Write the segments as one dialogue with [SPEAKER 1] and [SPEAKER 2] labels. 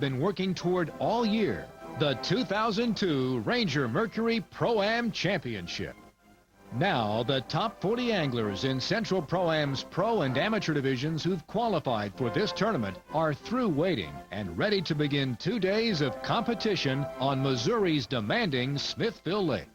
[SPEAKER 1] been working toward all year, the 2002 Ranger Mercury Pro-Am Championship. Now, the top 40 anglers in Central Pro-Am's pro and amateur divisions who've qualified for this tournament are through waiting and ready to begin 2 days of competition on Missouri's demanding Smithville Lake.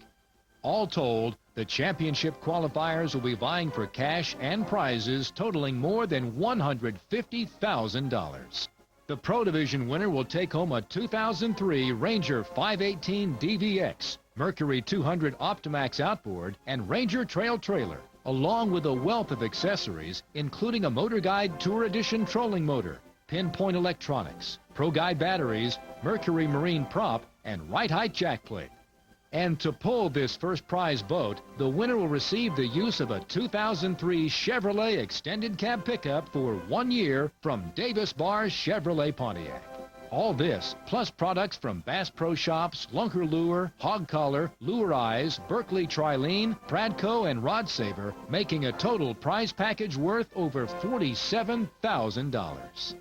[SPEAKER 1] All told, the championship qualifiers will be vying for cash and prizes totaling more than $150,000. The Pro Division winner will take home a 2003 Ranger 518 DVX, Mercury 200 Optimax outboard, and Ranger Trail trailer, along with a wealth of accessories, including a Motor Guide Tour Edition trolling motor, Pinpoint electronics, Pro Guide batteries, Mercury Marine prop, and right height jack plate. And to pull this first prize boat, the winner will receive the use of a 2003 Chevrolet extended cab pickup for 1 year from Davis Bar Chevrolet Pontiac. All this, plus products from Bass Pro Shops, Lunker Lure, Hog Collar, Lure Eyes, Berkeley Trilene, Pradco, and Rod Saver, making a total prize package worth over $47,000.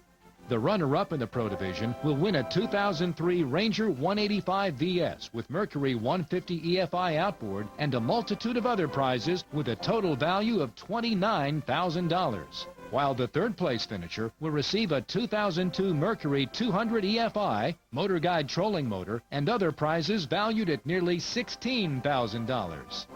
[SPEAKER 1] The runner-up in the Pro Division will win a 2003 Ranger 185 VS with Mercury 150 EFI outboard and a multitude of other prizes with a total value of $29,000. While the third-place finisher will receive a 2002 Mercury 200 EFI, Motor Guide trolling motor, and other prizes valued at nearly $16,000.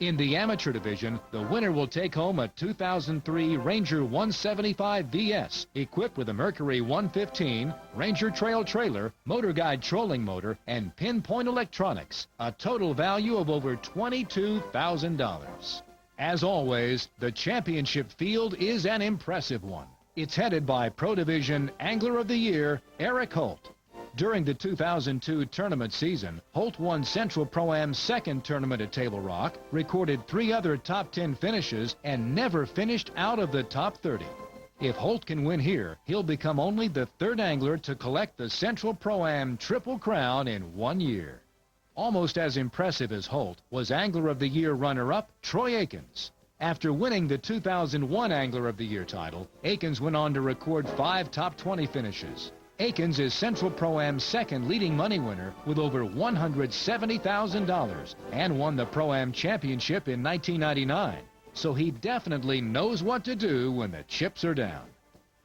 [SPEAKER 1] In the amateur division, the winner will take home a 2003 Ranger 175 VS, equipped with a Mercury 115, Ranger Trail trailer, Motor Guide trolling motor, and Pinpoint electronics, a total value of over $22,000. As always, the championship field is an impressive one. It's headed by Pro Division Angler of the Year, Eric Holt. During the 2002 tournament season, Holt won Central Pro-Am's second tournament at Table Rock, recorded 3 other top 10 finishes, and never finished out of the top 30. If Holt can win here, he'll become only the 3rd angler to collect the Central Pro-Am Triple Crown in 1 year. Almost as impressive as Holt was Angler of the Year runner-up Troy Akins. After winning the 2001 Angler of the Year title, Akins went on to record 5 top 20 finishes. Akins is Central Pro-Am's second leading money winner with over $170,000 and won the Pro-Am Championship in 1999. So he definitely knows what to do when the chips are down.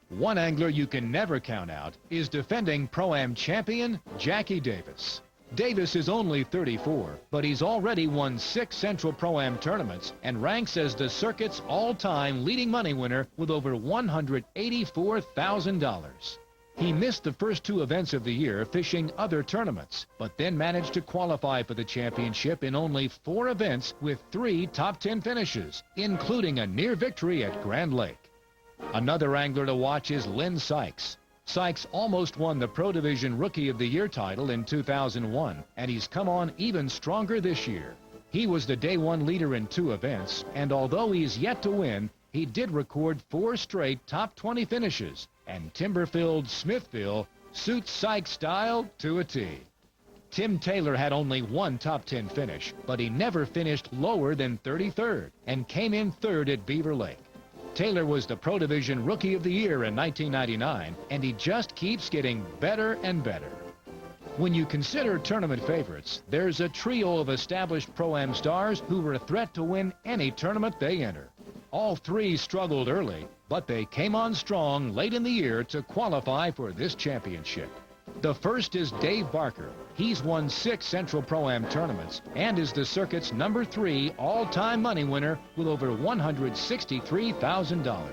[SPEAKER 1] One angler you can never count out is defending Pro-Am champion Jackie Davis. Davis is only 34, but he's already won 6 Central Pro-Am tournaments and ranks as the circuit's all-time leading money winner with over $184,000. He missed the first 2 events of the year fishing other tournaments, but then managed to qualify for the championship in only 4 events with 3 top 10 finishes, including a near victory at Grand Lake. Another angler to watch is Lynn Sykes. Sykes almost won the Pro Division Rookie of the Year title in 2001, and he's come on even stronger this year. He was the day 1 leader in 2 events, and although he's yet to win, he did record 4 straight top 20 finishes, and timber-filled Smithville suits Sykes' style to a T. Tim Taylor had only 1 top 10 finish, but he never finished lower than 33rd and came in 3rd at Beaver Lake. Taylor was the Pro Division Rookie of the Year in 1999, and he just keeps getting better and better. When you consider tournament favorites, there's a trio of established Pro-Am stars who were a threat to win any tournament they enter. All 3 struggled early, but they came on strong late in the year to qualify for this championship. The first is Dave Barker. He's won 6 Central Pro-Am tournaments and is the circuit's number 3 all-time money winner with over $163,000.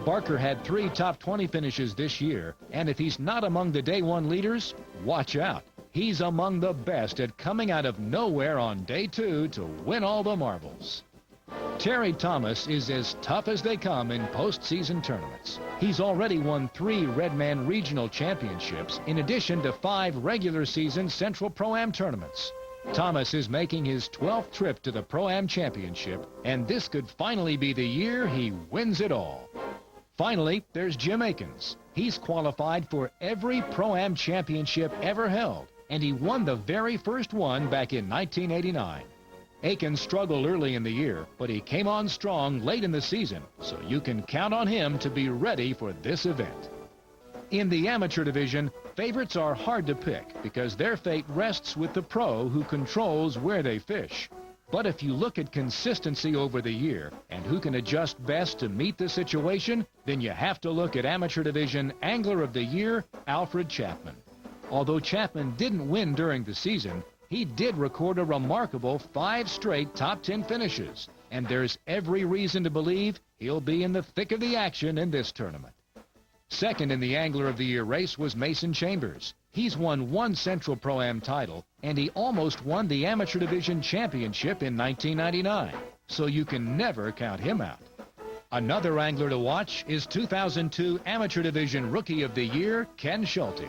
[SPEAKER 1] Barker had 3 top 20 finishes this year, and if he's not among the day 1 leaders, watch out. He's among the best at coming out of nowhere on day 2 to win all the marbles. Terry Thomas is as tough as they come in postseason tournaments. He's already won 3 Redman Regional Championships in addition to 5 regular season Central Pro-Am tournaments. Thomas is making his 12th trip to the Pro-Am Championship, and this could finally be the year he wins it all. Finally, there's Jim Akins. He's qualified for every Pro-Am Championship ever held, and he won the very first one back in 1989. Akins struggled early in the year, but he came on strong late in the season, so you can count on him to be ready for this event. In the amateur division, favorites are hard to pick because their fate rests with the pro who controls where they fish. But if you look at consistency over the year and who can adjust best to meet the situation, then you have to look at Amateur Division Angler of the Year, Alfred Chapman. Although Chapman didn't win during the season, he did record a remarkable 5 straight top 10 finishes, and there's every reason to believe he'll be in the thick of the action in this tournament. Second in the Angler of the Year race was Mason Chambers. He's won 1 Central Pro-Am title, and he almost won the Amateur Division Championship in 1999, so you can never count him out. Another angler to watch is 2002 Amateur Division Rookie of the Year, Ken Schulte.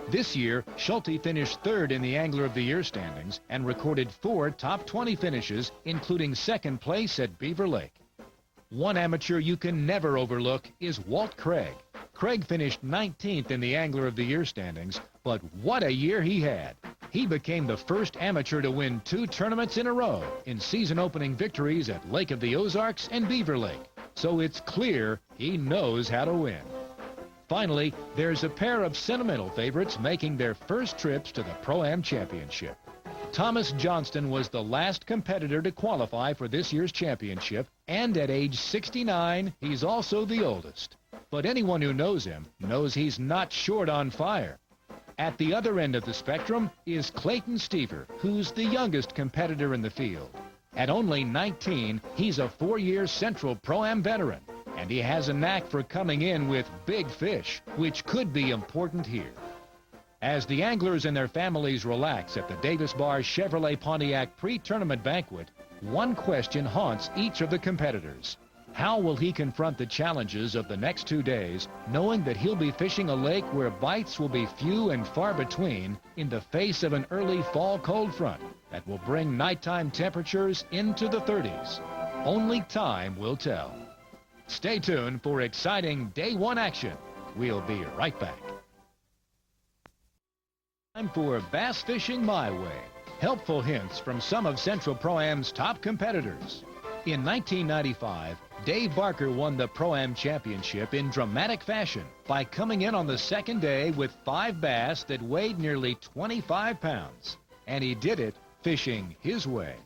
[SPEAKER 1] This year, Schulte finished 3rd in the Angler of the Year standings and recorded 4 top 20 finishes, including 2nd place at Beaver Lake. One amateur you can never overlook is Walt Craig. Craig finished 19th in the Angler of the Year standings, but what a year he had. He became the first amateur to win 2 tournaments in a row in season-opening victories at Lake of the Ozarks and Beaver Lake, so it's clear he knows how to win. Finally, there's a pair of sentimental favorites making their first trips to the Pro-Am Championship. Thomas Johnston was the last competitor to qualify for this year's championship, and at age 69, he's also the oldest. But anyone who knows him knows he's not short on fire. At the other end of the spectrum is Clayton Stever, who's the youngest competitor in the field. At only 19, he's a 4-year Central Pro-Am veteran, and he has a knack for coming in with big fish, which could be important here. As the anglers and their families relax at the Davis Bar Chevrolet Pontiac pre-tournament banquet, one question haunts each of the competitors. How will he confront the challenges of the next 2 days, knowing that he'll be fishing a lake where bites will be few and far between in the face of an early fall cold front that will bring nighttime temperatures into the 30s? Only time will tell. Stay tuned for exciting Day 1 action. We'll be right back. Time for Bass Fishing My Way. Helpful hints from some of Central Pro-Am's top competitors. In 1995, Dave Barker won the Pro-Am Championship in dramatic fashion by coming in on the second day with 5 bass that weighed nearly 25 pounds. And he did it fishing his way.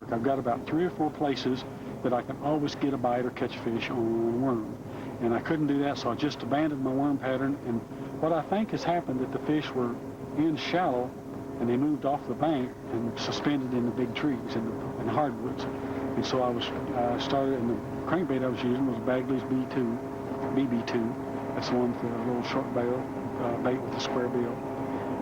[SPEAKER 2] I've got about 3 or 4 places that I can always get a bite or catch fish on a worm. And I couldn't do that, so I just abandoned my worm pattern. And what I think has happened that the fish were in shallow and they moved off the bank and suspended in the big trees in the hardwoods. And so I started, and the crankbait I was using was Bagley's BB2. That's the one with the little short bail, bait with a square bill.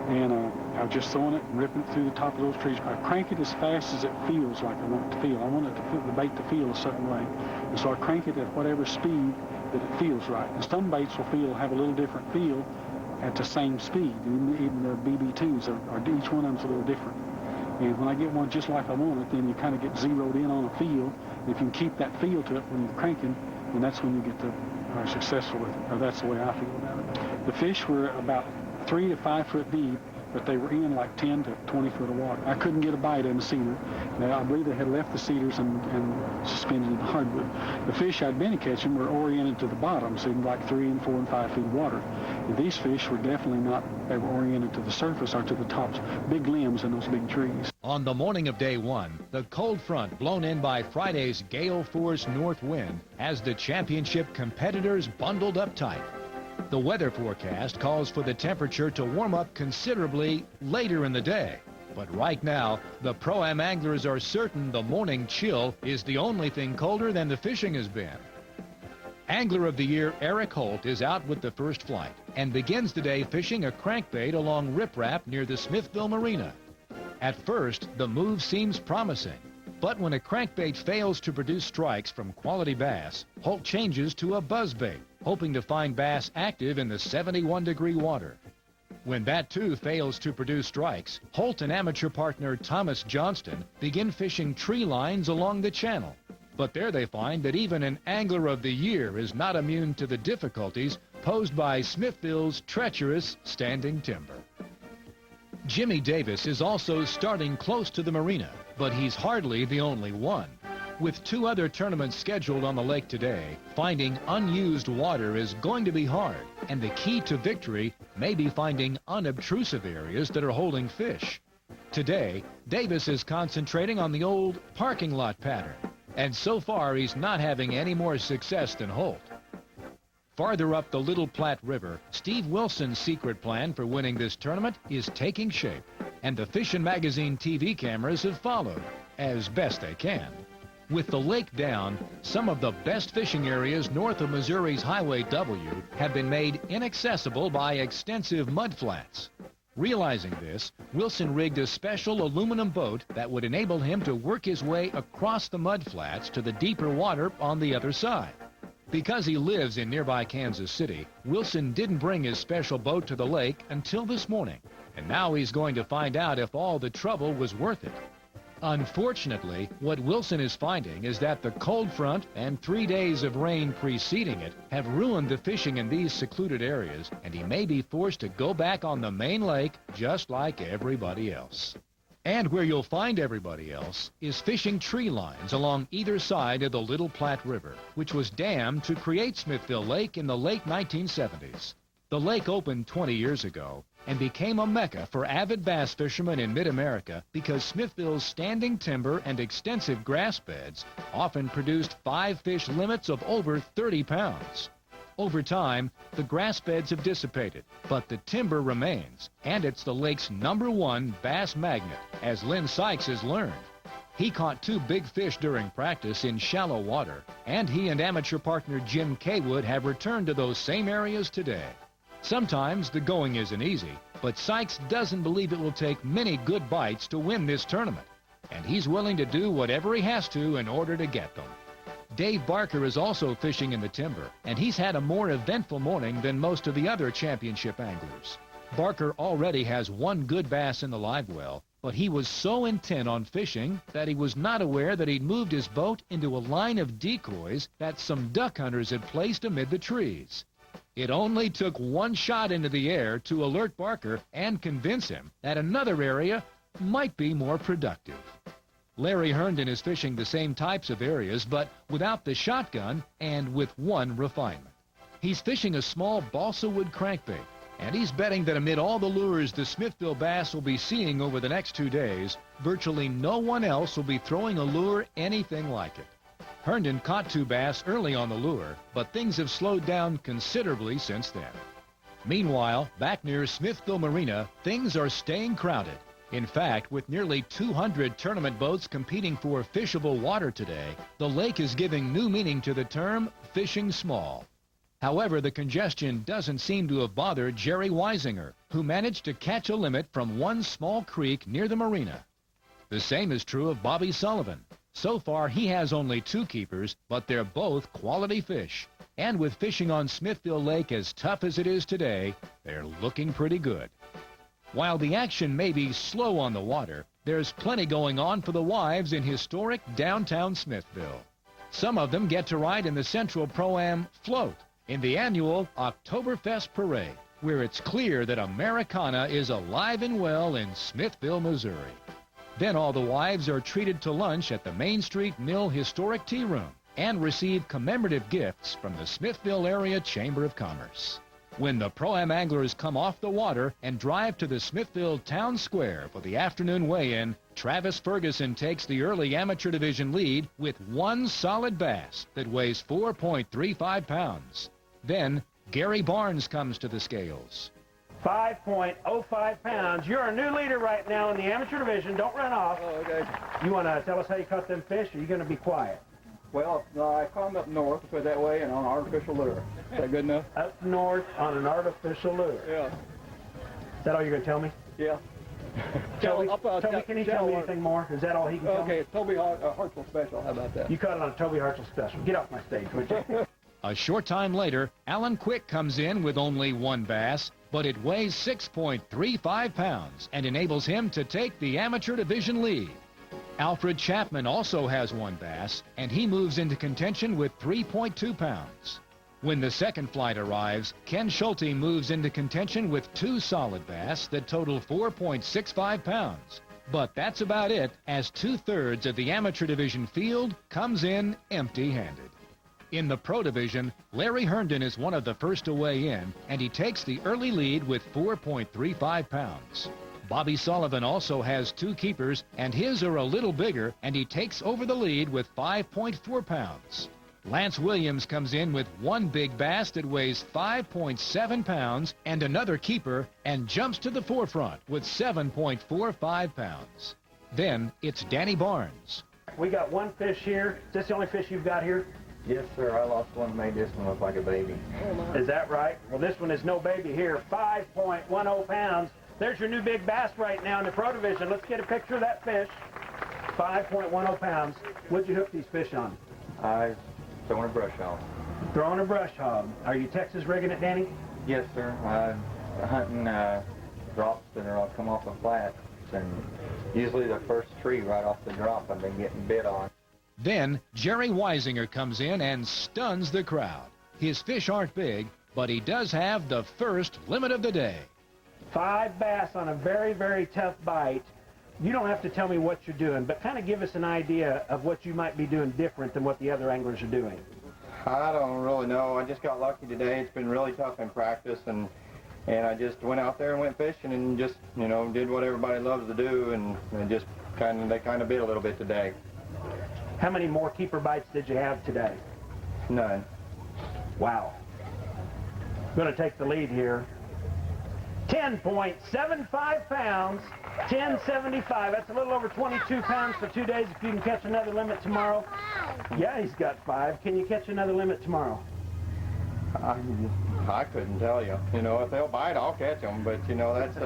[SPEAKER 2] And I was just throwing it and ripping it through the top of those trees. I crank it as fast as it feels like I want it to feel. I want it to the bait to feel a certain way. And so I crank it at whatever speed that it feels right. And some baits will have a little different feel at the same speed. Even the BB2s, each one of them's a little different. And when I get one just like I want it, then you kind of get zeroed in on a feel. And if you can keep that feel to it when you're cranking, then that's when you get successful with it. Or that's the way I feel about it. The fish were about 3 to 5 foot deep, but they were in like 10 to 20 foot of water. I couldn't get a bite in the cedar. Now, I believe they had left the cedars and suspended in the hardwood. The fish I'd been catching were oriented to the bottom, so like 3 and 4 and 5 feet of water. And these fish were definitely not, they were oriented to the surface or to the tops, big limbs in those big trees.
[SPEAKER 1] On the morning of Day 1, the cold front blown in by Friday's gale force north wind has the championship competitors bundled up tight. The weather forecast calls for the temperature to warm up considerably later in the day. But right now, the Pro-Am anglers are certain the morning chill is the only thing colder than the fishing has been. Angler of the Year Eric Holt is out with the first flight and begins the day fishing a crankbait along riprap near the Smithville Marina. At first, the move seems promising. But when a crankbait fails to produce strikes from quality bass, Holt changes to a buzzbait, hoping to find bass active in the 71-degree water. When that too fails to produce strikes, Holt and amateur partner Thomas Johnston begin fishing tree lines along the channel. But there they find that even an Angler of the Year is not immune to the difficulties posed by Smithville's treacherous standing timber. Jimmy Davis is also starting close to the marina, but he's hardly the only one. With 2 other tournaments scheduled on the lake today, finding unused water is going to be hard, and the key to victory may be finding unobtrusive areas that are holding fish. Today, Davis is concentrating on the old parking lot pattern, and so far he's not having any more success than Holt. Farther up the Little Platte River, Steve Wilson's secret plan for winning this tournament is taking shape, and the Fishin' Magazine TV cameras have followed, as best they can. With the lake down, some of the best fishing areas north of Missouri's Highway W have been made inaccessible by extensive mud flats. Realizing this, Wilson rigged a special aluminum boat that would enable him to work his way across the mud flats to the deeper water on the other side. Because he lives in nearby Kansas City, Wilson didn't bring his special boat to the lake until this morning, and now he's going to find out if all the trouble was worth it. Unfortunately, what Wilson is finding is that the cold front and 3 days of rain preceding it have ruined the fishing in these secluded areas, and he may be forced to go back on the main lake just like everybody else. And where you'll find everybody else is fishing tree lines along either side of the Little Platte River, which was dammed to create Smithville Lake in the late 1970s. The lake opened 20 years ago and became a mecca for avid bass fishermen in mid-America because Smithville's standing timber and extensive grass beds often produced 5 fish limits of over 30 pounds. Over time, the grass beds have dissipated, but the timber remains, and it's the lake's #1 bass magnet, as Lynn Sykes has learned. He caught 2 big fish during practice in shallow water, and he and amateur partner Jim Kaywood have returned to those same areas today. Sometimes the going isn't easy, but Sykes doesn't believe it will take many good bites to win this tournament, and he's willing to do whatever he has to in order to get them. Dave Barker is also fishing in the timber, and he's had a more eventful morning than most of the other championship anglers. Barker already has 1 good bass in the live well, but he was so intent on fishing that he was not aware that he'd moved his boat into a line of decoys that some duck hunters had placed amid the trees. It only took 1 shot into the air to alert Barker and convince him that another area might be more productive. Larry Herndon is fishing the same types of areas, but without the shotgun and with 1 refinement. He's fishing a small balsa wood crankbait, and he's betting that amid all the lures the Smithville bass will be seeing over the next 2 days, virtually no one else will be throwing a lure anything like it. Herndon caught 2 bass early on the lure, but things have slowed down considerably since then. Meanwhile, back near Smithville Marina, things are staying crowded. In fact, with nearly 200 tournament boats competing for fishable water today, the lake is giving new meaning to the term fishing small. However, the congestion doesn't seem to have bothered Jerry Weisinger, who managed to catch a limit from 1 small creek near the marina. The same is true of Bobby Sullivan. So far, he has only 2 keepers, but they're both quality fish. And with fishing on Smithville Lake as tough as it is today, they're looking pretty good. While the action may be slow on the water, there's plenty going on for the wives in historic downtown Smithville. Some of them get to ride in the Central Pro-Am float in the annual Oktoberfest Parade, where it's clear that Americana is alive and well in Smithville, Missouri. Then all the wives are treated to lunch at the Main Street Mill Historic Tea Room and receive commemorative gifts from the Smithville Area Chamber of Commerce. When the Pro-Am anglers come off the water and drive to the Smithville Town Square for the afternoon weigh-in, Travis Ferguson takes the early amateur division lead with 1 solid bass that weighs 4.35 pounds. Then Gary Barnes comes to the scales.
[SPEAKER 3] 5.05 pounds. You're a new leader right now in the amateur division. Don't run off.
[SPEAKER 4] Oh, okay.
[SPEAKER 3] You want to tell us how you caught them fish, or are you going to be quiet?
[SPEAKER 4] Well, I caught them up north, put it that way, and on an artificial lure. Is that good enough?
[SPEAKER 3] Up north on an artificial lure.
[SPEAKER 4] Yeah.
[SPEAKER 3] Is that all you're going to tell me?
[SPEAKER 4] Yeah.
[SPEAKER 3] Toby, can he tell me anything more? Is that all he can tell me?
[SPEAKER 4] Okay, Toby Hartzell special. How about that?
[SPEAKER 3] You caught it on a Toby Hartzell special. Get off my stage, would you?
[SPEAKER 1] A short time later, Alan Quick comes in with only 1 bass, but it weighs 6.35 pounds and enables him to take the amateur division lead. Alfred Chapman also has 1 bass, and he moves into contention with 3.2 pounds. When the second flight arrives, Ken Schulte moves into contention with 2 solid bass that total 4.65 pounds. But that's about it, as 2/3 of the amateur division field comes in empty-handed. In the pro division, Larry Herndon is one of the first to weigh in, and he takes the early lead with 4.35 pounds. Bobby Sullivan also has 2 keepers, and his are a little bigger, and he takes over the lead with 5.4 pounds. Lance Williams comes in with 1 big bass that weighs 5.7 pounds and another keeper, and jumps to the forefront with 7.45 pounds. Then it's Danny Barnes.
[SPEAKER 3] We got 1 fish here. Is this the only fish you've got here?
[SPEAKER 4] Yes, sir. I lost one, made this one look like a baby.
[SPEAKER 3] Is that right? Well, this one is no baby here. 5.10 pounds. There's your new big bass right now in the pro division. Let's get a picture of that fish. 5.10 pounds. What'd you hook these fish on?
[SPEAKER 4] I throwing a brush hog.
[SPEAKER 3] Throwing a brush hog. Are you Texas rigging it, Danny?
[SPEAKER 4] Yes, sir. I'm hunting drops that are come off of flats, and usually the first tree right off the drop I've been getting bit on.
[SPEAKER 1] Then Jerry Weisinger comes in and stuns the crowd. His fish aren't big, but he does have the first limit of the day.
[SPEAKER 3] 5 bass on a very, very tough bite. You don't have to tell me what you're doing, but kind of give us an idea of what you might be doing different than what the other anglers are doing.
[SPEAKER 4] I don't really know. I just got lucky today. It's been really tough in practice, and I just went out there and went fishing and just, you know, did what everybody loves to do, and they kind of bit a little bit today.
[SPEAKER 3] How many more keeper bites did you have today?
[SPEAKER 4] None.
[SPEAKER 3] Wow. Going to take the lead here. 10.75 pounds, 10.75. That's a little over 22 pounds for 2 days. If you can catch another limit tomorrow. Yeah, he's got 5. Can you catch another limit tomorrow?
[SPEAKER 4] I couldn't tell you. You know, if they'll bite, I'll catch them. But, you know, that's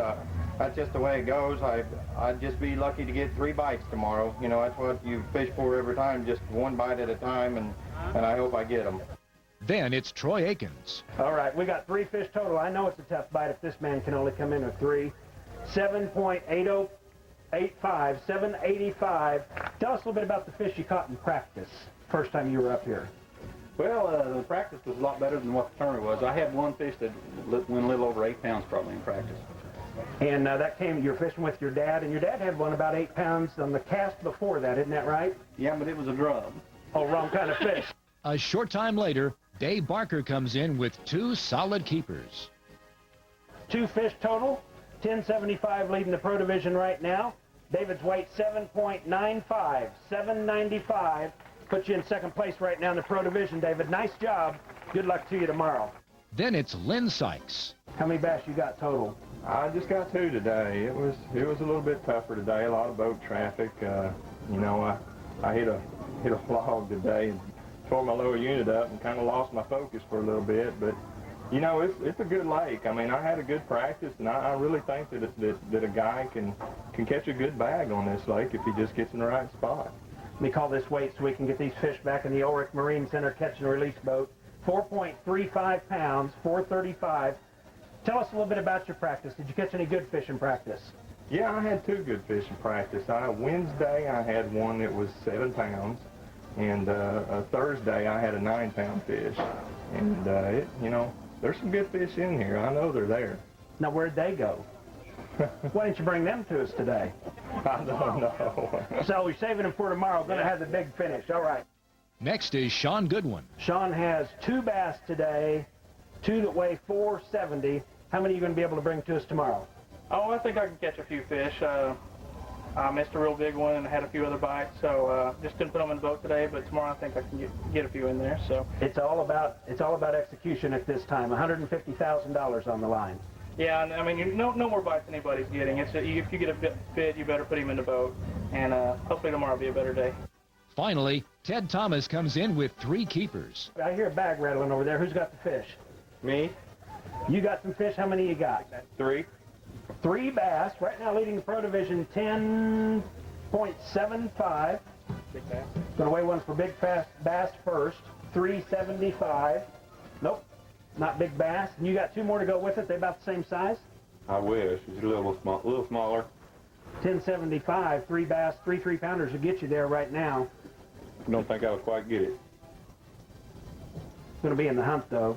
[SPEAKER 4] just the way it goes. I'd just be lucky to get 3 bites tomorrow. You know, that's what you fish for every time, just 1 bite at a time, and I hope I get them.
[SPEAKER 1] Then it's Troy Akins.
[SPEAKER 3] All right, we got 3 fish total. I know it's a tough bite if this man can only come in with 3. 7.8085, 785. Tell us a little bit about the fish you caught in practice first time you were up here.
[SPEAKER 5] Well, the practice was a lot better than what the tournament was. I had 1 fish that went a little over 8 pounds probably in practice.
[SPEAKER 3] And that came, you're fishing with your dad, and your dad had one about 8 pounds on the cast before that, isn't that right?
[SPEAKER 5] Yeah, but it was a drum.
[SPEAKER 3] Oh, wrong kind of fish.
[SPEAKER 1] A short time later, Dave Barker comes in with 2 solid keepers.
[SPEAKER 3] 2 fish total, 10.75 leading the pro division right now. David's weight 7.95, 795. Puts you in second place right now in the pro division, David. Nice job. Good luck to you tomorrow.
[SPEAKER 1] Then it's Lynn Sykes.
[SPEAKER 3] How many bass you got total?
[SPEAKER 6] I just got 2 today. It was a little bit tougher today. A lot of boat traffic. You know, I hit a log today and tore my lower unit up and kind of lost my focus for a little bit. But you know, it's a good lake. I mean, I had a good practice, and I really think that a guy can catch a good bag on this lake if he just gets in the right spot.
[SPEAKER 3] Let me call this weight so we can get these fish back in the Ulrich Marine Center catch and release boat. 4.35 pounds, 435. Tell us a little bit about your practice. Did you catch any good fish in practice?
[SPEAKER 6] Yeah, I had 2 good fish in practice. Wednesday I had one that was 7 pounds, and Thursday I had a 9-pound fish. And you know, there's some good fish in here. I know they're there.
[SPEAKER 3] Now, where'd they go? Why didn't you bring them to us today?
[SPEAKER 6] I don't know.
[SPEAKER 3] So we're saving them for tomorrow. Going to have the big finish. All right.
[SPEAKER 1] Next is Sean Goodwin.
[SPEAKER 3] Sean has 2 bass today, 2 that weigh 470. How many are you going to be able to bring to us tomorrow?
[SPEAKER 5] Oh, I think I can catch a few fish. I missed a real big one and had a few other bites, so just didn't put them in the boat today. But tomorrow I think I can get a few in there. So
[SPEAKER 3] it's all about execution at this time. $150,000 on the line.
[SPEAKER 5] Yeah, I mean, no more bites than anybody's getting. If you get a bit, you better put him in the boat, and hopefully tomorrow will be a better day.
[SPEAKER 1] Finally, Ted Thomas comes in with 3 keepers.
[SPEAKER 3] I hear a bag rattling over there. Who's got the fish?
[SPEAKER 4] Me?
[SPEAKER 3] You got some fish. How many you got?
[SPEAKER 4] 3.
[SPEAKER 3] 3 bass. Right now leading the pro division 10.75.
[SPEAKER 5] Big bass.
[SPEAKER 3] Going to weigh one for big bass first. 375. Nope. Not big bass. And you got 2 more to go with it. They about the same size?
[SPEAKER 6] I wish. It's a little smaller.
[SPEAKER 3] 10.75. 3 bass, 3 3-pounders will get you there right now.
[SPEAKER 6] I don't think I'll quite get it.
[SPEAKER 3] Going to be in the hunt, though.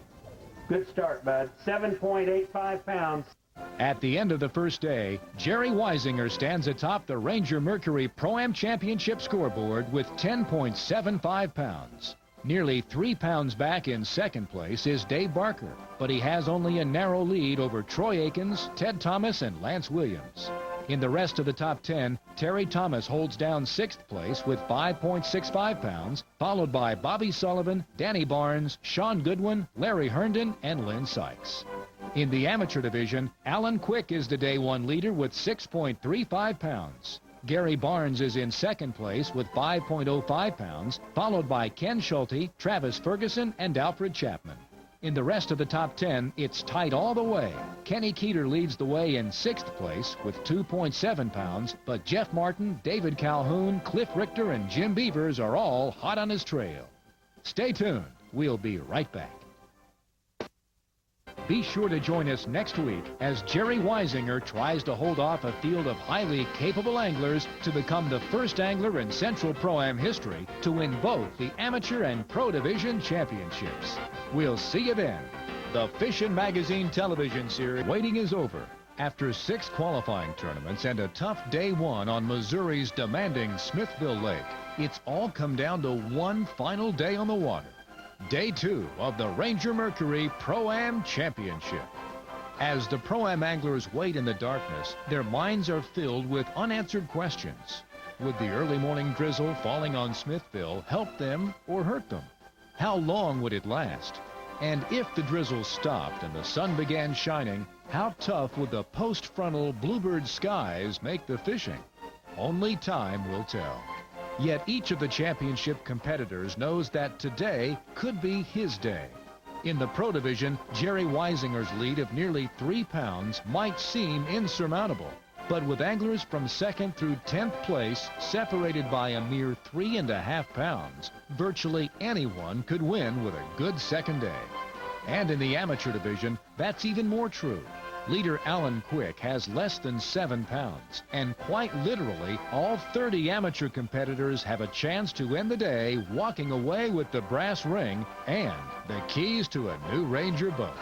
[SPEAKER 3] Good start, bud. 7.85 pounds.
[SPEAKER 1] At the end of the first day, Jerry Weisinger stands atop the Ranger Mercury Pro-Am Championship scoreboard with 10.75 pounds. Nearly 3 pounds back in second place is Dave Barker, but he has only a narrow lead over Troy Aikens, Ted Thomas, and Lance Williams. In the rest of the top 10, Terry Thomas holds down 6th place with 5.65 pounds, followed by Bobby Sullivan, Danny Barnes, Sean Goodwin, Larry Herndon, and Lynn Sykes. In the amateur division, Alan Quick is the day one leader with 6.35 pounds. Gary Barnes is in second place with 5.05 pounds, followed by Ken Schulte, Travis Ferguson, and Alfred Chapman. In the rest of the top 10, it's tight all the way. Kenny Keeter leads the way in 6th place with 2.7 pounds, but Jeff Martin, David Calhoun, Cliff Richter, and Jim Beavers are all hot on his trail. Stay tuned. We'll be right back. Be sure to join us next week as Jerry Weisinger tries to hold off a field of highly capable anglers to become the first angler in Central Pro-Am history to win both the Amateur and Pro Division championships. We'll see you then. The Fishin' Magazine television series waiting is over. After 6 qualifying tournaments and a tough day one on Missouri's demanding Smithville Lake, it's all come down to one final day on the water. Day 2 of the Ranger Mercury Pro-Am Championship. As the Pro-Am anglers wait in the darkness, their minds are filled with unanswered questions. Would the early morning drizzle falling on Smithville help them or hurt them? How long would it last? And if the drizzle stopped and the sun began shining, how tough would the post-frontal bluebird skies make the fishing? Only time will tell. Yet each of the championship competitors knows that today could be his day. In the Pro Division, Jerry Weisinger's lead of nearly 3 pounds might seem insurmountable. But with anglers from 2nd through 10th place separated by a mere 3.5 pounds, virtually anyone could win with a good second day. And in the Amateur Division, that's even more true. Leader Alan Quick has less than 7 pounds, and quite literally, all 30 amateur competitors have a chance to end the day walking away with the brass ring and the keys to a new Ranger boat.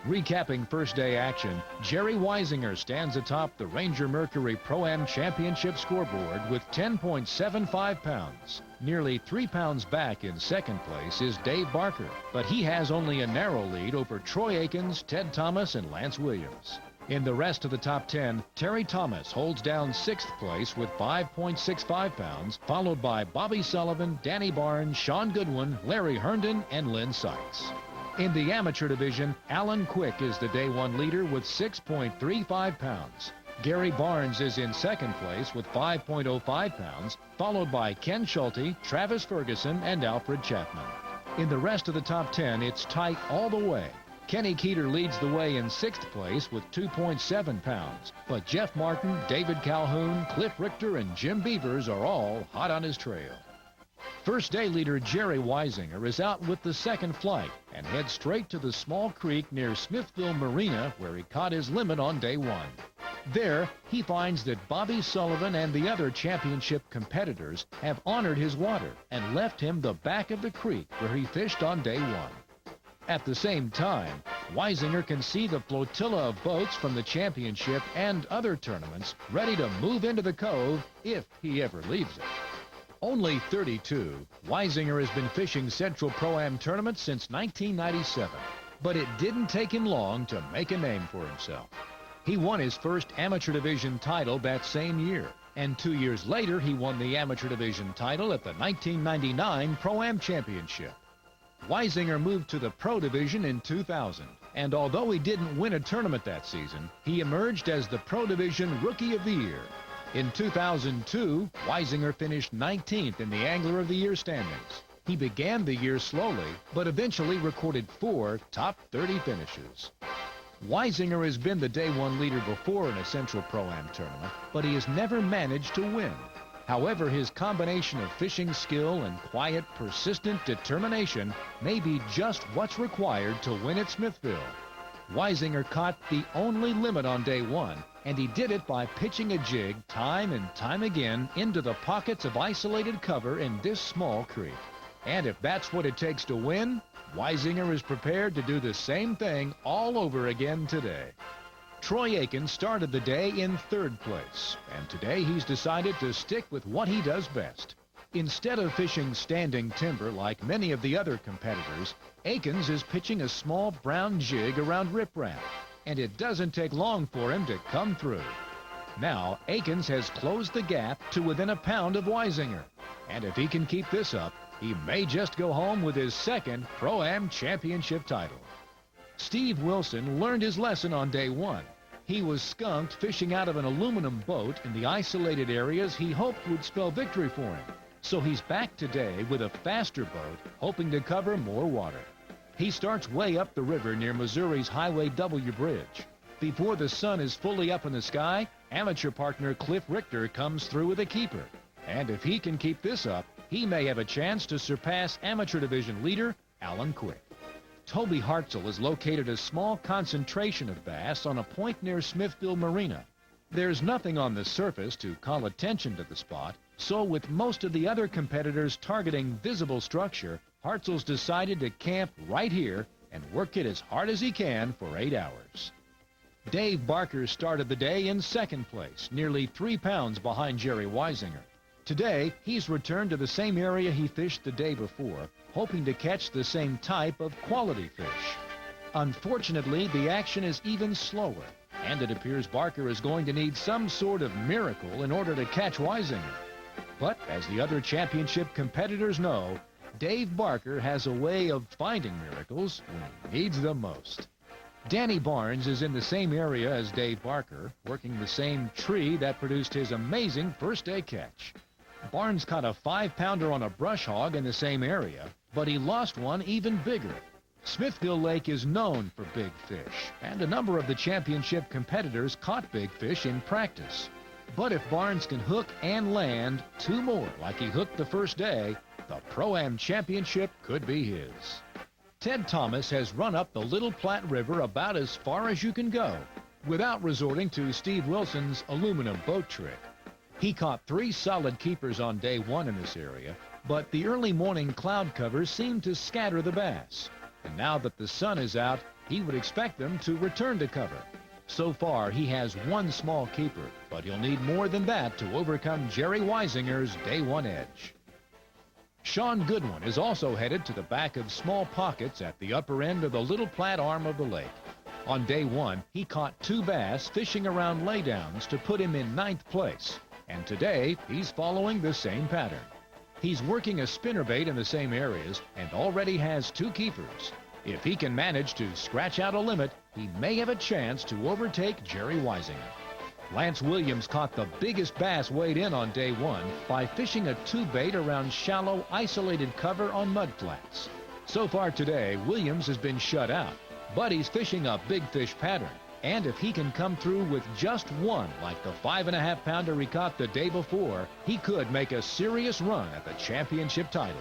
[SPEAKER 1] Recapping first day action, Jerry Weisinger stands atop the Ranger Mercury Pro-Am Championship scoreboard with 10.75 pounds. Nearly 3 pounds back in second place is Dave Barker, but he has only a narrow lead over Troy Aikens, Ted Thomas, and Lance Williams. In the rest of the top 10, Terry Thomas holds down 6th place with 5.65 pounds, followed by Bobby Sullivan, Danny Barnes, Sean Goodwin, Larry Herndon, and Lynn Sykes. In the amateur division, Alan Quick is the day one leader with 6.35 pounds. Gary Barnes is in second place with 5.05 pounds, followed by Ken Schulte, Travis Ferguson, and Alfred Chapman. In the rest of the top 10, it's tight all the way. Kenny Keeter leads the way in 6th place with 2.7 pounds, but Jeff Martin, David Calhoun, Cliff Richter, and Jim Beavers are all hot on his trail. First day leader Jerry Weisinger is out with the second flight and heads straight to the small creek near Smithville Marina where he caught his limit on day one. There, he finds that Bobby Sullivan and the other championship competitors have honored his water and left him the back of the creek where he fished on day one. At the same time, Weisinger can see the flotilla of boats from the championship and other tournaments ready to move into the cove if he ever leaves it. Only 32, Weisinger has been fishing Central Pro-Am tournaments since 1997, but it didn't take him long to make a name for himself. He won his first Amateur Division title that same year, and 2 years later he won the Amateur Division title at the 1999 Pro-Am Championship. Weisinger moved to the Pro Division in 2000, and although he didn't win a tournament that season, he emerged as the Pro Division Rookie of the Year. In 2002, Weisinger finished 19th in the Angler of the Year standings. He began the year slowly, but eventually recorded 4 top 30 finishes. Weisinger has been the day one leader before in a Central Pro-Am tournament, but he has never managed to win. However, his combination of fishing skill and quiet, persistent determination may be just what's required to win at Smithville. Weisinger caught the only limit on day one, and he did it by pitching a jig time and time again into the pockets of isolated cover in this small creek. And if that's what it takes to win, Weisinger is prepared to do the same thing all over again today. Troy Aikens started the day in 3rd place, and today he's decided to stick with what he does best. Instead of fishing standing timber like many of the other competitors, Aikens is pitching a small brown jig around riprap, and it doesn't take long for him to come through. Now, Aikens has closed the gap to within a pound of Weisinger, and if he can keep this up, he may just go home with his 2nd Pro-Am Championship title. Steve Wilson learned his lesson on day 1. He was skunked fishing out of an aluminum boat in the isolated areas he hoped would spell victory for him. So he's back today with a faster boat, hoping to cover more water. He starts way up the river near Missouri's Highway W Bridge. Before the sun is fully up in the sky, amateur partner Cliff Richter comes through with a keeper. And if he can keep this up, he may have a chance to surpass amateur division leader Alan Quick. Toby Hartzell has located a small concentration of bass on a point near Smithville Marina. There's nothing on the surface to call attention to the spot, so with most of the other competitors targeting visible structure, Hartzell's decided to camp right here and work it as hard as he can for 8 hours. Dave Barker started the day in 2nd place, nearly 3 pounds behind Jerry Weisinger. Today, he's returned to the same area he fished the day before, hoping to catch the same type of quality fish. Unfortunately, the action is even slower, and it appears Barker is going to need some sort of miracle in order to catch Weisinger. But as the other championship competitors know, Dave Barker has a way of finding miracles when he needs them most. Danny Barnes is in the same area as Dave Barker, working the same tree that produced his amazing first-day catch. Barnes caught a 5-pounder on a brush hog in the same area, but he lost one even bigger. Smithville Lake is known for big fish, and a number of the championship competitors caught big fish in practice. But if Barnes can hook and land 2 more like he hooked the first day, the Pro-Am Championship could be his. Ted Thomas has run up the Little Platte River about as far as you can go without resorting to Steve Wilson's aluminum boat trick. He caught 3 solid keepers on day 1 in this area, but the early morning cloud covers seemed to scatter the bass. And now that the sun is out, he would expect them to return to cover. So far, he has 1 small keeper, but he'll need more than that to overcome Jerry Weisinger's day 1 edge. Sean Goodwin is also headed to the back of Small Pockets at the upper end of the Little Platte arm of the lake. On day 1, he caught 2 bass fishing around laydowns to put him in 9th place. And today, he's following the same pattern. He's working a spinnerbait in the same areas and already has 2 keepers. If he can manage to scratch out a limit, he may have a chance to overtake Jerry Weisinger. Lance Williams caught the biggest bass weighed in on day 1 by fishing a 2-bait around shallow, isolated cover on mud flats. So far today, Williams has been shut out, but he's fishing a big fish pattern. And if he can come through with just 1 like the 5.5-pounder he caught the day before, he could make a serious run at the championship title.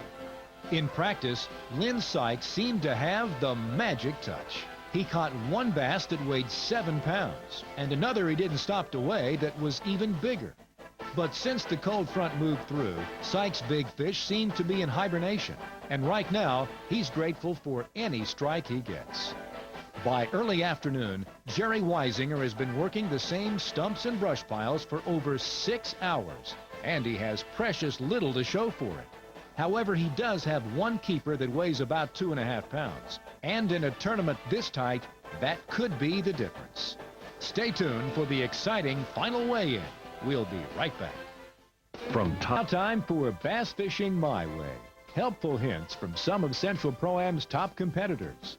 [SPEAKER 1] In practice, Lynn Sykes seemed to have the magic touch. He caught 1 bass that weighed 7 pounds, and another he didn't stop to weigh that was even bigger. But since the cold front moved through, Sykes' big fish seemed to be in hibernation, and right now, he's grateful for any strike he gets. By early afternoon, Jerry Weisinger has been working the same stumps and brush piles for over 6 hours, and he has precious little to show for it. However, he does have 1 keeper that weighs about 2.5 pounds, and in a tournament this tight, that could be the difference. Stay tuned for the exciting final weigh-in. We'll be right back. Now time for Bass Fishing My Way. Helpful hints from some of Central Pro-Am's top competitors.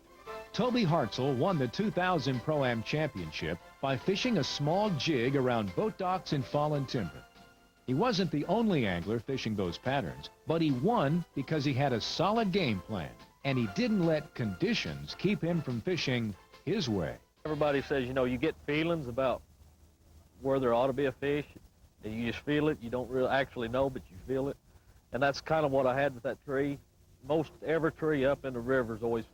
[SPEAKER 1] Toby Hartzell won the 2000 Pro-Am Championship by fishing a small jig around boat docks and fallen timber. He wasn't the only angler fishing those patterns, but he won because he had a solid game plan, and he didn't let conditions keep him from fishing his way.
[SPEAKER 7] Everybody says, you know, you get feelings about where there ought to be a fish, and you just feel it. You don't really actually know, but you feel it. And that's kind of what I had with that tree. Most every tree up in the river is always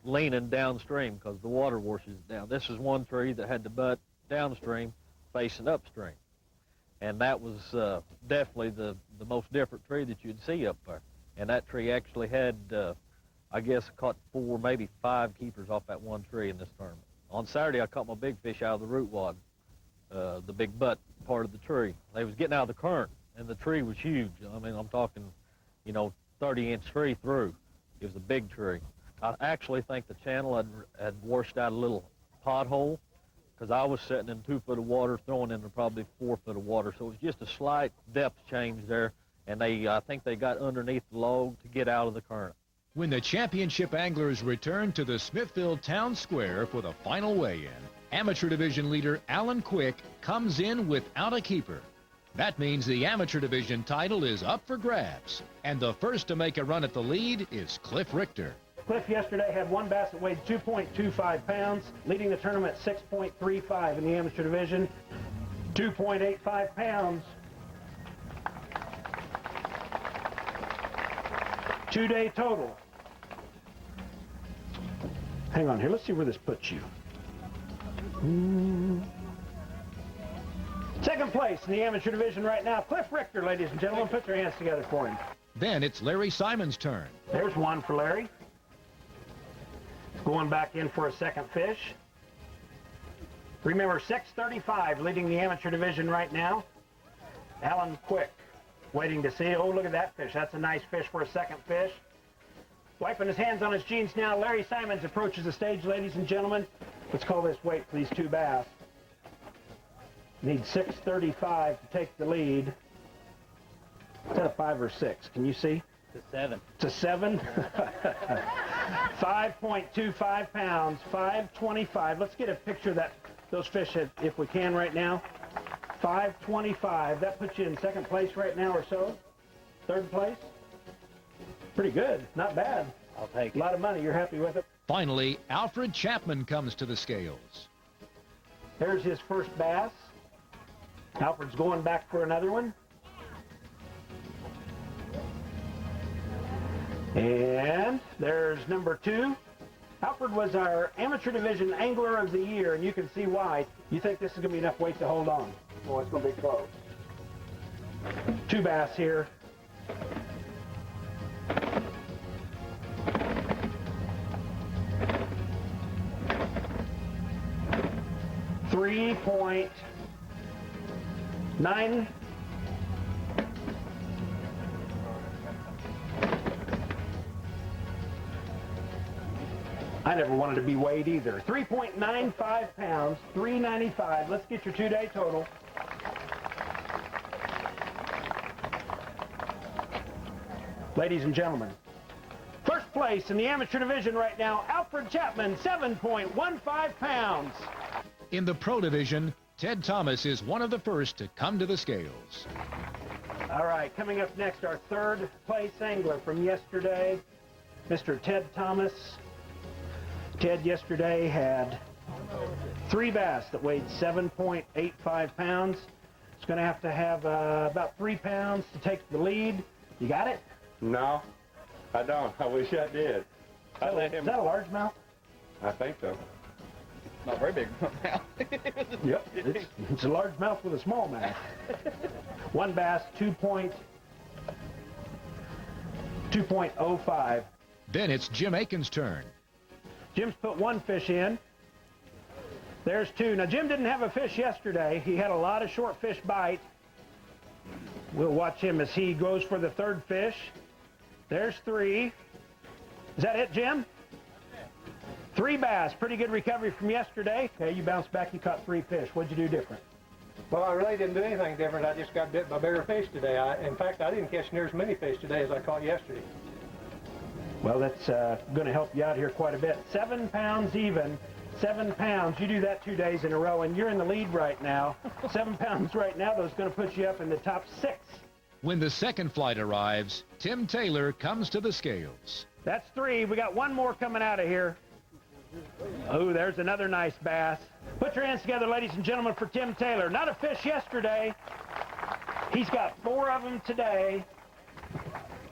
[SPEAKER 7] leaning downstream because the water washes it down. This is one tree that had the butt downstream facing upstream. And that was definitely the most different tree that you'd see up there. And that tree actually had, I guess, caught 4, maybe 5 keepers off that one tree in this tournament On Saturday, I caught my big fish out of the root wad, the big butt part of the tree. They was getting out of the current, and the tree was huge. I mean, I'm talking, 30-inch tree through. It was a big tree. I actually think the channel had washed out a little pothole, because I was sitting in 2 foot of water, throwing into probably 4 foot of water. So it was just a slight depth change there, and I think they got underneath the log to get out of the current.
[SPEAKER 1] When the championship anglers return to the Smithville Town Square for the final weigh-in, amateur division leader Alan Quick comes in without a keeper. That means the amateur division title is up for grabs, and the first to make a run at the lead is Cliff Richter.
[SPEAKER 3] Cliff yesterday had one bass that weighed 2.25 pounds, leading the tournament 6.35 in the amateur division. 2.85 pounds. 2-day total. Hang on here, let's see where this puts you. Second place in the amateur division right now, Cliff Richter, ladies and gentlemen. Put your hands together for him.
[SPEAKER 1] Then it's Larry Simon's turn.
[SPEAKER 3] There's one for Larry. Going back in for a second fish. Remember, 635 leading the amateur division right now. Alan Quick waiting to see. Oh, look at that fish. That's a nice fish for a second fish. Wiping his hands on his jeans now, Larry Simons approaches the stage, ladies and gentlemen. Let's call this weight for these two bass. Need 635 to take the lead. Is that a 5 or 6? Can you see?
[SPEAKER 7] It's a 7.
[SPEAKER 3] It's a 7? 5.25 pounds, 525. Let's get a picture of those fish if we can right now. 525. That puts you in second place right now or so. Third place. Pretty good. Not bad.
[SPEAKER 7] I'll take it.
[SPEAKER 3] A lot of money. You're happy with it?
[SPEAKER 1] Finally, Alfred Chapman comes to the scales.
[SPEAKER 3] There's his first bass. Alfred's going back for another one. And there's number 2. Alfred was our amateur division angler of the year, and you can see why. You think this is going to be enough weight to hold on?
[SPEAKER 4] Well, it's going to be close.
[SPEAKER 3] 2 bass here. .9. I never wanted to be weighed either. 3.95 pounds, 395. Let's get your 2-day total. Ladies and gentlemen, first place in the amateur division right now, Alfred Chapman, 7.15 pounds.
[SPEAKER 1] In the pro division, Ted Thomas is one of the first to come to the scales.
[SPEAKER 3] All right, coming up next, our third place angler from yesterday, Mr. Ted Thomas. Ted yesterday had 3 bass that weighed 7.85 pounds. It's going to have about 3 pounds to take the lead. You got it?
[SPEAKER 6] No, I don't. I wish I did.
[SPEAKER 3] Is that a largemouth?
[SPEAKER 6] I think so.
[SPEAKER 5] Not very big now.
[SPEAKER 3] Yep, it's a largemouth with a small mouth. 1 bass, 2.05.
[SPEAKER 1] Then it's Jim Aiken's turn.
[SPEAKER 3] Jim's put 1 fish in. There's 2. Now, Jim didn't have a fish yesterday. He had a lot of short fish bite. We'll watch him as he goes for the 3rd fish. There's 3. Is that it, Jim? 3 bass. Pretty good recovery from yesterday. Okay, you bounced back. You caught 3 fish. What'd you do different?
[SPEAKER 8] Well, I really didn't do anything different. I just got bit by bigger fish today. In fact, I didn't catch near as many fish today as I caught yesterday.
[SPEAKER 3] Well, that's going to help you out here quite a bit. 7 pounds even. 7 pounds. You do that 2 days in a row, and you're in the lead right now. 7 pounds right now, though, is going to put you up in the top 6.
[SPEAKER 1] When the second flight arrives, Tim Taylor comes to the scales.
[SPEAKER 3] That's 3. We got 1 more coming out of here. Oh, there's another nice bass. Put your hands together, ladies and gentlemen, for Tim Taylor. Not a fish yesterday. He's got 4 of them today.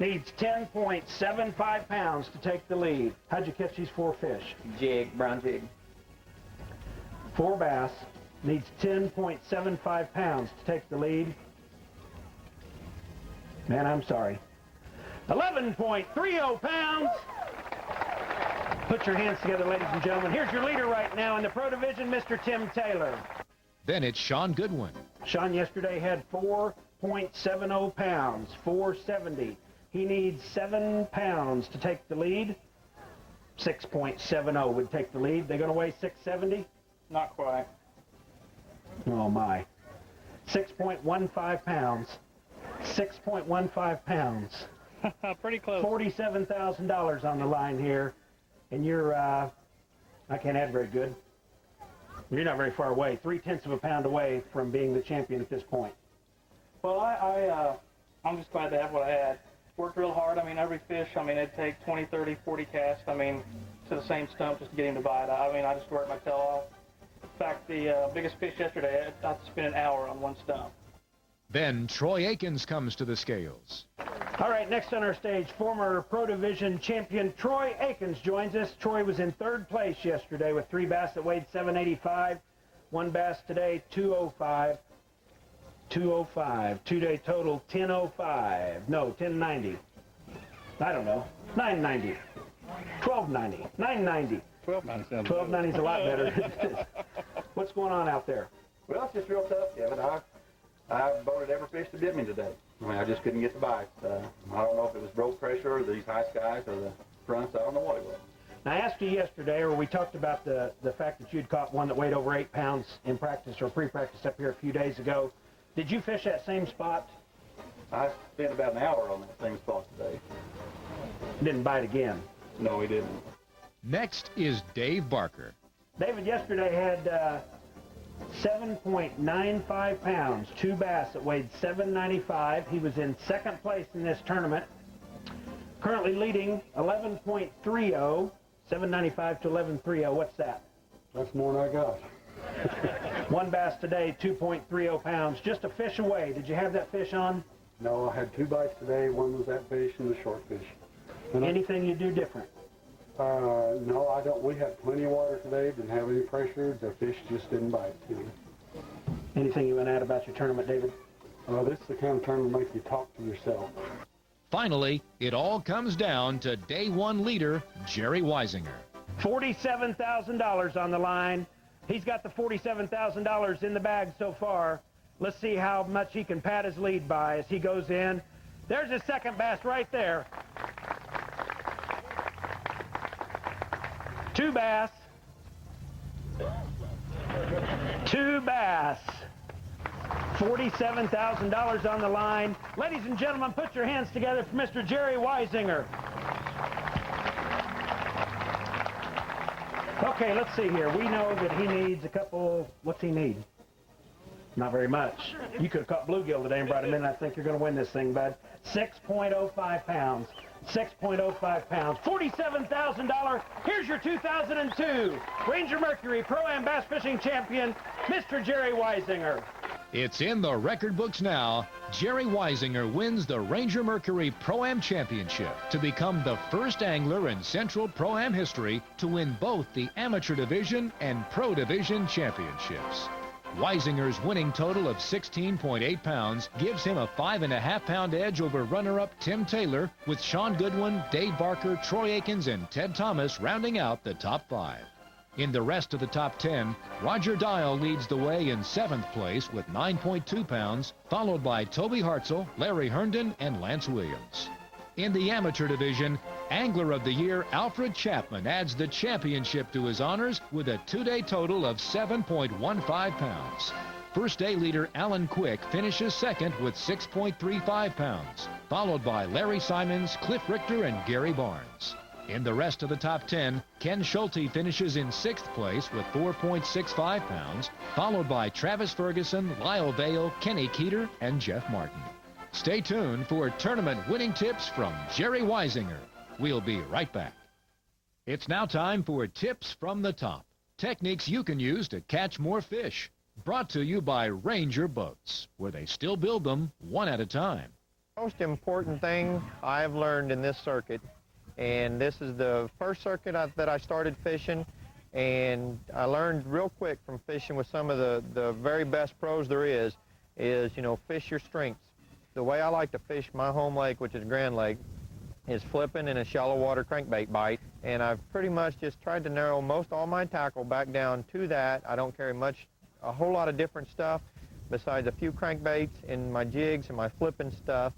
[SPEAKER 3] Needs 10.75 pounds to take the lead. How'd you catch these 4 fish?
[SPEAKER 8] Jig, brown jig.
[SPEAKER 3] 4 bass. Needs 10.75 pounds to take the lead. Man, I'm sorry. 11.30 pounds. Put your hands together, ladies and gentlemen. Here's your leader right now in the Pro Division, Mr. Tim Taylor.
[SPEAKER 1] Then it's Sean Goodwin.
[SPEAKER 3] Sean yesterday had 4.70 pounds, 470. He needs 7 pounds to take the lead. 6.70 would take the lead. They're going to weigh 670?
[SPEAKER 5] Not quite.
[SPEAKER 3] Oh, my. 6.15 pounds. 6.15 pounds.
[SPEAKER 5] Pretty close.
[SPEAKER 3] $47,000 on the line here. And you're, I can't add very good. You're not very far away. 3/10 of a pound away from being the champion at this point.
[SPEAKER 5] Well, I'm just glad to have what I had. Worked real hard. I mean, every fish, I mean, it'd take 20, 30, 40 casts, I mean, to the same stump just to get him to bite. I mean, I just worked my tail off. In fact, the biggest fish yesterday, I had to spend an hour on one stump.
[SPEAKER 1] Then Troy Akins comes to the scales.
[SPEAKER 3] All right, next on our stage, former Pro Division champion Troy Akins joins us. Troy was in 3rd place yesterday with 3 bass that weighed 785. 1 bass today, 205. 205. 2-day total, 1005. No, 1090. I don't know. 990. 1290. 990. 1290 is a lot better. What's going on out there?
[SPEAKER 9] Well, it's just real tough, Kevin. I boated every fish that bit me today. I mean, I just couldn't get the bites. I don't know if it was broke pressure or these high skies or the fronts. I don't know what it was.
[SPEAKER 3] Now, I asked you yesterday, or we talked about the fact that you'd caught one that weighed over 8 pounds in practice or pre-practice up here a few days ago. Did you fish that same spot?
[SPEAKER 9] I spent about an hour on that same spot today.
[SPEAKER 3] Didn't bite again?
[SPEAKER 9] No, he didn't.
[SPEAKER 1] Next is Dave Barker.
[SPEAKER 3] David yesterday had 7.95 pounds, 2 bass that weighed 795. He was in 2nd place in this tournament. Currently leading 11.30, 795 to 11.30. What's that?
[SPEAKER 2] That's more than I got.
[SPEAKER 3] 1 bass today, 2.30 pounds. Just a fish away. Did you have that fish on?
[SPEAKER 2] No, I had 2 bites today. One was that fish and the short fish. And
[SPEAKER 3] Anything you do different?
[SPEAKER 2] No, I don't. We had plenty of water today. Didn't have any pressure. The fish just didn't bite.
[SPEAKER 3] Anything you want to add about your tournament, David?
[SPEAKER 2] This is the kind of tournament that makes you talk to yourself.
[SPEAKER 1] Finally, it all comes down to day 1 leader, Jerry Weisinger.
[SPEAKER 3] $47,000 on the line. He's got the $47,000 in the bag so far. Let's see how much he can pad his lead by as he goes in. There's his 2nd bass right there. 2 bass. 2 bass. $47,000 on the line. Ladies and gentlemen, put your hands together for Mr. Jerry Weisinger. Okay, let's see here. We know that he needs a couple, what's he need? Not very much. You could have caught bluegill today and brought him in. I think you're going to win this thing, bud. 6.05 pounds. 6.05 pounds. $47,000. Here's your 2002 Ranger Mercury Pro-Am Bass Fishing Champion, Mr. Jerry Weisinger.
[SPEAKER 1] It's in the record books now. Jerry Weisinger wins the Ranger Mercury Pro-Am Championship to become the first angler in Central Pro-Am history to win both the Amateur Division and Pro Division championships. Weisinger's winning total of 16.8 pounds gives him a 5.5 pound edge over runner-up Tim Taylor, with Sean Goodwin, Dave Barker, Troy Akins, and Ted Thomas rounding out the top 5. In the rest of the top 10, Roger Dial leads the way in 7th place with 9.2 pounds, followed by Toby Hartzell, Larry Herndon, and Lance Williams. In the Amateur Division, Angler of the Year Alfred Chapman adds the championship to his honors with a 2-day total of 7.15 pounds. First day leader Alan Quick finishes 2nd with 6.35 pounds, followed by Larry Simons, Cliff Richter, and Gary Barnes. In the rest of the top 10, Ken Schulte finishes in 6th place with 4.65 pounds, followed by Travis Ferguson, Lyle Vale, Kenny Keeter, and Jeff Martin. Stay tuned for tournament winning tips from Jerry Weisinger. We'll be right back. It's now time for Tips from the Top. Techniques you can use to catch more fish. Brought to you by Ranger Boats, where they still build them one at a time.
[SPEAKER 4] Most important thing I've learned in this circuit, and this is the first circuit that I started fishing, and I learned real quick from fishing with some of the very best pros there is, fish your strengths. The way I like to fish my home lake, which is Grand Lake,
[SPEAKER 10] is flipping and a shallow water crankbait bite. And I've pretty much just tried to narrow most all my tackle back down to that. I don't carry a whole lot of different stuff besides a few crankbaits and my jigs and my flipping stuff.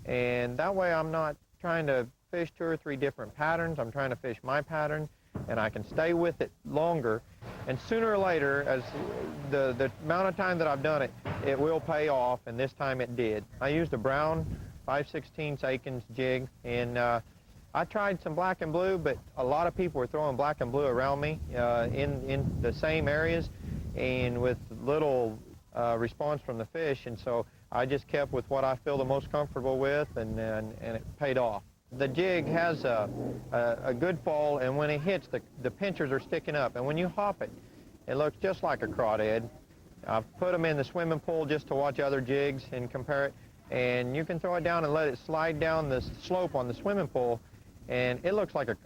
[SPEAKER 10] And that way I'm not trying to fish 2 or 3 different patterns. I'm trying to fish my pattern, and I can stay with it longer. And sooner or later, as the amount of time that I've done it, it will pay off, and this time it did. I used a brown 5/16 Aikens jig, and I tried some black and blue, but a lot of people were throwing black and blue around me in the same areas and with little response from the fish, and so I just kept with what I feel the most comfortable with, and it paid off. The jig has a good fall, and when it hits, the pinchers are sticking up, and when you hop it, it looks just like a crawdad. I've put them in the swimming pool just to watch other jigs and compare it, and you can throw it down and let it slide down the slope on the swimming pool, and it looks like a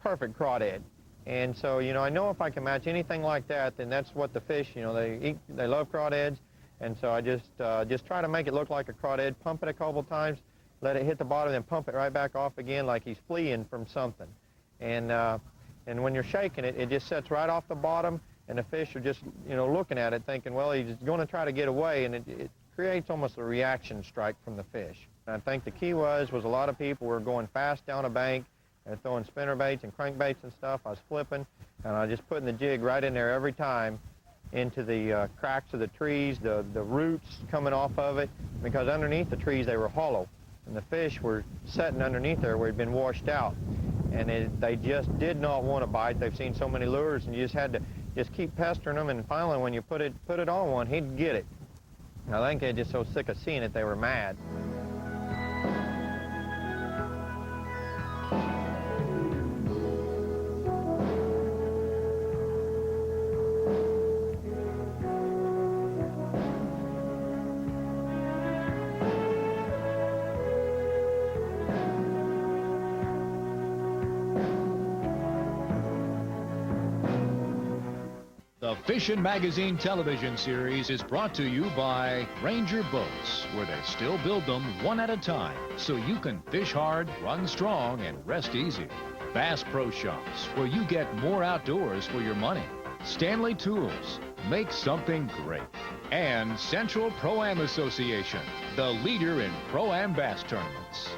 [SPEAKER 10] perfect crawdad. And so, you know, I know if I can match anything like that, then that's what the fish, you know, they love crawdads. And so I just try to make it look like a crawdad, pump it a couple times, let it hit the bottom, then pump it right back off again like he's fleeing from something. And when you're shaking it, it just sets right off the bottom, and the fish are just, you know, looking at it thinking, well, he's going to try to get away, and it creates almost a reaction strike from the fish. And I think the key was a lot of people were going fast down a bank and throwing spinner baits and crankbaits and stuff. I was flipping, and I was just putting the jig right in there every time into the cracks of the trees, the roots coming off of it, because underneath the trees they were hollow, and the fish were sitting underneath there where it had been washed out, and they just did not want to bite. They've seen so many lures, and you just had to just keep pestering them, and finally when you put it on one, he'd get it. I think they're just so sick of seeing it they were mad.
[SPEAKER 1] The Fishin' Magazine television series is brought to you by Ranger Boats, where they still build them one at a time, so you can fish hard, run strong, and rest easy. Bass Pro Shops, where you get more outdoors for your money. Stanley Tools, make something great. And Central Pro-Am Association, the leader in Pro-Am bass tournaments.